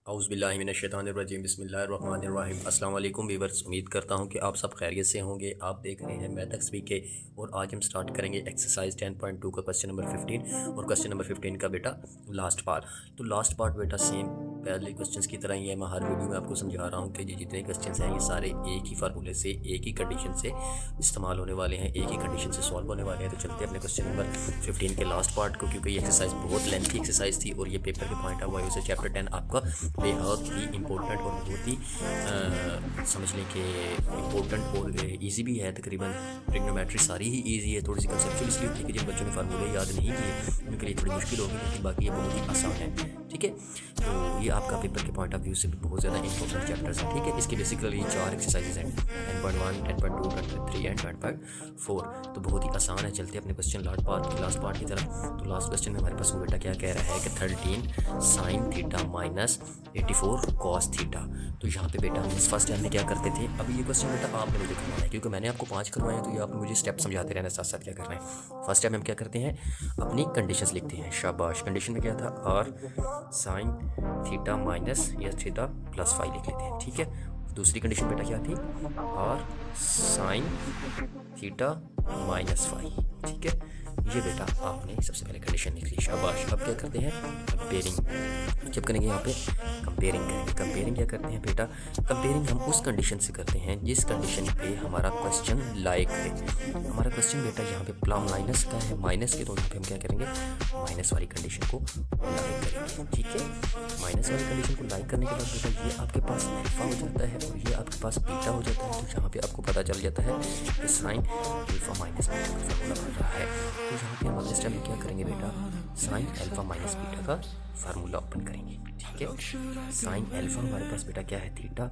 औज़ुबिल्लाहिमिनश्शैतानिर्रजीम बिस्मिल्लाहिर्रहमानिर्रहीम। अस्सलाम वालेकुम वीवर्स, उम्मीद करता हूँ कि आप सब खैरियत से होंगे। आप देख रहे हैं मैथ्स वीके और आज हम स्टार्ट करेंगे एक्सरसाइज 10.2 का क्वेश्चन नंबर 15 और क्वेश्चन नंबर 15 का बेटा लास्ट पार्ट। तो लास्ट पार्ट बेटा सेम पहले क्वेश्चंस की तरह ही है। मैं हर वीडियो में आपको समझा रहा हूँ कि ये जितने क्वेश्चंस हैं ये सारे एक ही फार्मूले से एक ही कंडीशन से इस्तेमाल होने वाले हैं, एक ही कंडीशन से सॉल्व होने वाले हैं। तो चलते हैं अपने क्वेश्चन नंबर 15 के लास्ट पार्ट को, क्योंकि ये एक्सरसाइज बहुत लेंथी एक्सरसाइज थी और ये पेपर के पॉइंट ऑफ व्यू से चैप्टर 10 आपका बेहद ही इंपॉर्टेंट और बहुत ही समझ लें कि इम्पोर्टेंट और इजी भी है। तकरीबन ट्रिग्नोमेट्री सारी ही इजी है, थोड़ी सी कंसेप्चुअल इसलिए होती है कि जिन बच्चों ने फार्मूले याद नहीं किए उनके लिए थोड़ी मुश्किल होगी, लेकिन बाकी ये बहुत ही आसान है। ठीक है, तो ये आपका पेपर के पॉइंट ऑफ व्यू से भी बहुत ज़्यादा इंपॉर्टेंट चैप्टर्स हैं। ठीक है, इसके बेसिकली 4 एक्सरसाइजेज हैं, 10.1, 10.2, 10.3 एंड 10.4। तो बहुत ही आसान है। चलते हैं अपने क्वेश्चन लास्ट पार्ट की तरफ। तो लास्ट क्वेश्चन में हमारे पास वो बेटा क्या कह रहा है कि 13 sin theta minus 84 cos theta. तो यहाँ पे बेटा हम फर्स्ट टाइम में क्या करते थे, अभी ये क्वेश्चन बेटा आपने मुझे करवाना है क्योंकि मैंने आपको 5 करवाए हैं, तो ये आप मुझे स्टेप समझाते रहना साथ साथ क्या करना है। फर्स्ट टाइम हम क्या करते हैं, अपनी कंडीशंस लिखते हैं। शाबाश, कंडीशन में क्या था, और साइन थीटा माइनस या थीटा प्लस 5 लिख लेते हैं। ठीक है, दूसरी कंडीशन बेटा क्या थी, और साइन थीटा माइनस 5। ठीक है, ये बेटा आपने सबसे पहले कंडीशन लिख ली। शाबाश, अब क्या करते हैं, कंपेयरिंग। जब करेंगे यहाँ पे कंपेयरिंग करेंगे। कंपेयरिंग क्या करते हैं बेटा, कंपेयरिंग हम उस कंडीशन से करते हैं जिस कंडीशन पे हमारा क्वेश्चन लाइक है। हमारा क्वेश्चन बेटा यहाँ पे प्लम माइनस का है, माइनस के, तो यहाँ पे हम क्या करेंगे, माइनस वाली कंडीशन को लाइक करेंगे। ठीक है, माइनस वाली कंडीशन को लाइक करने के बाद बेटा ये आपके पास अल्फा हो जाता है और ये आपके पास बीटा हो जाता है। तो यहाँ पे आपको पता चल जाता है कि साइन अल्फा माइनस बीटा का फार्मूला बन रहा है। तो यहाँ पे हम अगले स्टेप में क्या करेंगे बेटा, साइन अल्फा माइनस बीटा का फार्मूला ओपन करेंगे। ठीक है, साइन अल्फा हमारे पास बेटा क्या है, थीटा, और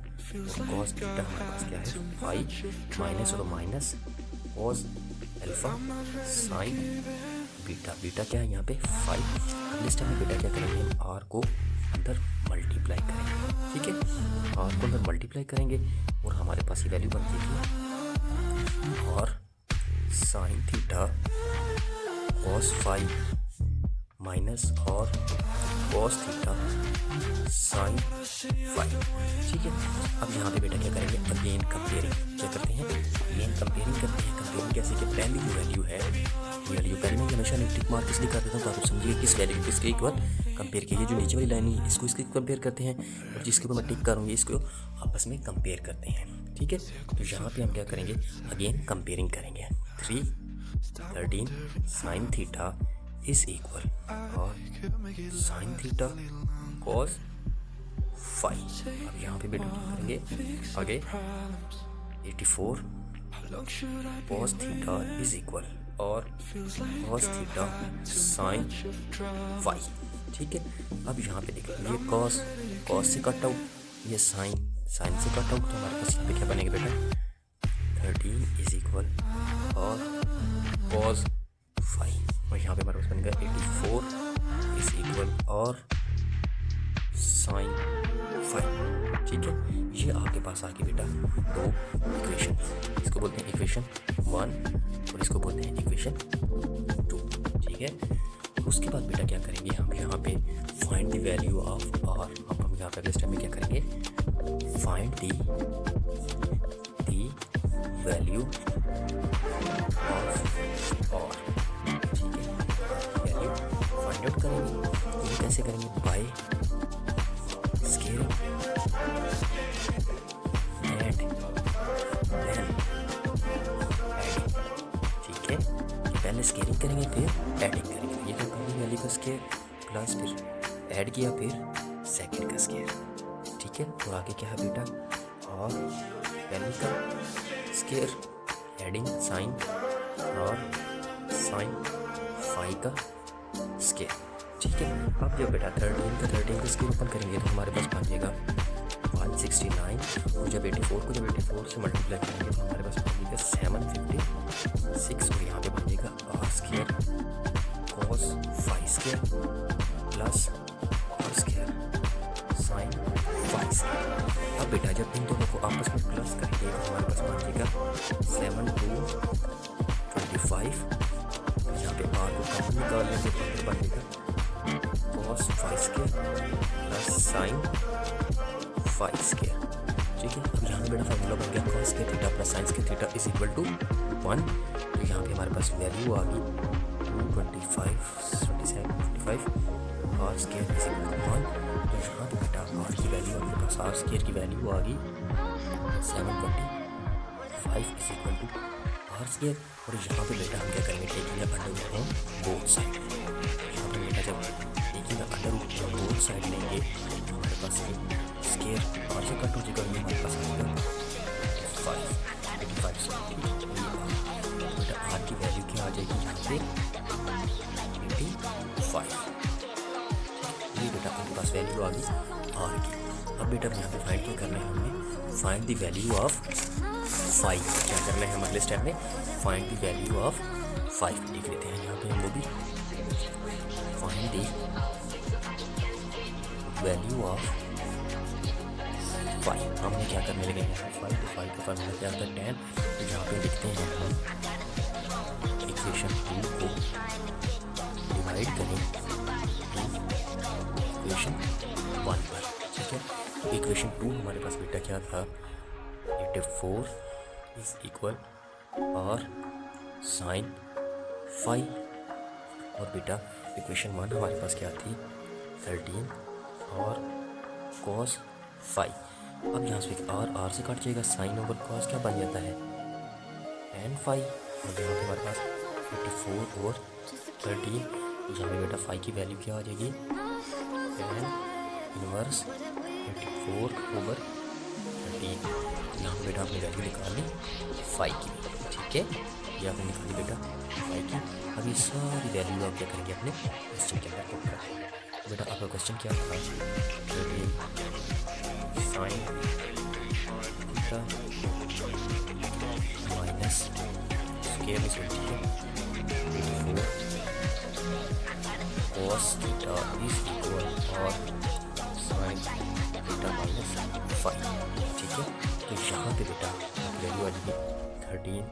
कॉस बीटा हमारे पास क्या है, 5 माइनस और minus cos alpha sign beta. Beta क्या है यहाँ पे 5। अगले स्टेप में बेटा क्या करेंगे, हम आर को अंदर मल्टीप्लाई करेंगे। ठीक है, आर को अंदर मल्टीप्लाई करेंगे और हमारे पास ये वैल्यू बन जाएगी, और साइन थीटा कॉस 5 माइनस और कॉस थीटा साइन 5। ठीक है, अब यहाँ पे बेटा क्या करेंगे, अगेन कंपेयरिंग। क्या करते हैं, अगेन कंपेयरिंग करते हैं। कंपेयरिंग कैसे कि पहली जो वैल्यू है, वैल्यू पहले मैं हमेशा टिक मार्क इसलिए कर देता हूँ ताकि आप समझिए किस वैल्यू किसके इक्वल कंपेयर कीजिए। जो नीचे वाली लाइन है इसको इसके कंपेयर करते हैं, और जिसके ऊपर मैं टिक करूँगी इसको आपस में कंपेयर करते हैं। ठीक है, तो यहाँ पे हम क्या करेंगे, अगेन कंपेयरिंग करेंगे। 13 साइन थीटा इज इक्वल और साइन थीटा कॉस 5। अब यहाँ पे बेटा क्या करेंगे, आगे 84 कॉस थीटा इज इक्वल और कॉस थीटा साइन 5। ठीक है, अब यहाँ पे देखिए, ये कॉस से कट आउट, ये साइन से कट आउट, तो हमारे पास यहाँ पे क्या बनेगा बेटा, 13 इज इक्वल और कॉस 5, और यहाँ पे हमारे पास बनेगा 84 इज इक्वल और साइन 5। ठीक है, ये आपके पास आ गई बेटा दो इक्वेशन, इसको बोलते हैं इक्वेशन 1 और इसको बोलते हैं इक्वेशन 2। ठीक है, उसके बाद बेटा क्या करेंगे, हम यहाँ पे find the value of R. अब हम यहाँ पे अगले स्टेप में क्या करेंगे, find the value of R. ठीक है, वैल्यू फाइंड आउट करेंगे। तो ये कैसे करेंगे, by scale add then adding. ठीक है, पहले स्केलिंग करेंगे फिर एडिंग करेंगे। ये तो पहली वैल्यू का स्केयर प्लस फिर ऐड किया फिर सेकंड का स्केयर। ठीक है, तो आगे क्या है बेटा, और पहले का स्केयर एडिंग साइन और साइन 5 का स्केयर। ठीक है, अब जब बेटा 13 का स्केयर ओपन करेंगे तो हमारे पास बन जाएगा 169, और जब 84 से मल्टीप्लाई करेंगे तो हमारे पास बन जाएगा 756, और यहाँ पे बन जाएगा R square cos 5 square plus R square sine 5 square. अब बेटा जब इन दोनों को आपस में प्लस करेंगे तो हमारे पास बन जाएगा 7 2 25, यहाँ पे आर को कॉमन निकाल लेंगे तो बन जाएगा cos 5 square plus sign 5 square. ठीक है, अब यहाँ पे बेटा फॉर्मूला बन गया cos के थीटा प्लस साइन के थीटा इज इक्वल टू 1। तो यहाँ पे हमारे पास वैल्यू आ गई 225 27 55 R square is equal to 1। तो यहाँ पे बेटा आर की वैल्यू अपने पास आर स्क्वायर की वैल्यू आ गई 725 is equal to R square. और यहाँ पे बेटा हम क्या करेंगे, taking under root on both side. यहाँ पे बेटा जब taking under root on both side लेंगे तो हमारे पास स्क्वायर आर से कट हो जाएगा, ये हमारे पास आएगा 85। बेटा आर की वैल्यू क्या आ जाएगी यहाँ पे 85। ये बेटा आपके पास वैल्यू आ गई आर की। अब बेटा यहाँ पे फाइंड क्या करना है, हमें फाइंड द वैल्यू ऑफ 5। क्या करना है हमारे स्टेप में, फाइंड द वैल्यू ऑफ 5 लिख लेते हैं यहाँ पे हम वो भी। Find the value of 5। हमने क्या करने लगे हैं 5, तो 5 का फॉर्मूला क्या होता है 10। तो यहाँ पे लिखते हैं हम इक्वेशन 2 को डिवाइड करें इक्वेशन 1 पर। ठीक है, तो इक्वेशन 2 हमारे पास बेटा क्या था, 84 इज इक्वल और साइन 5। और बेटा इक्वेशन 1 हमारे पास क्या थी 13 और cos 5। अब यहाँ से आर से कट जाएगा, साइन ओवर कॉस क्या बन जाता है tan 5। और यहाँ पे हमारे पास 84 और 13। तो यहाँ पे बेटा 5 की वैल्यू क्या आ जाएगी tan इनवर्स 84 ओवर 13। यहाँ पे बेटा आपने वैल्यू निकाली 5 की। ठीक है, ये आपने निकाली बेटा 5 की। अब ये सारी वैल्यू आप क्या करेंगे अपने क्वेश्चन के अंदर पुट करेंगे। तो बेटा आपका क्वेश्चन क्या था, 13 sine theta minus square is equal to 84 cos theta is equal और साइन थीटा माइनस 5। ठीक है, तो यहाँ पे बेटा वैल्यू आ जाएगी 13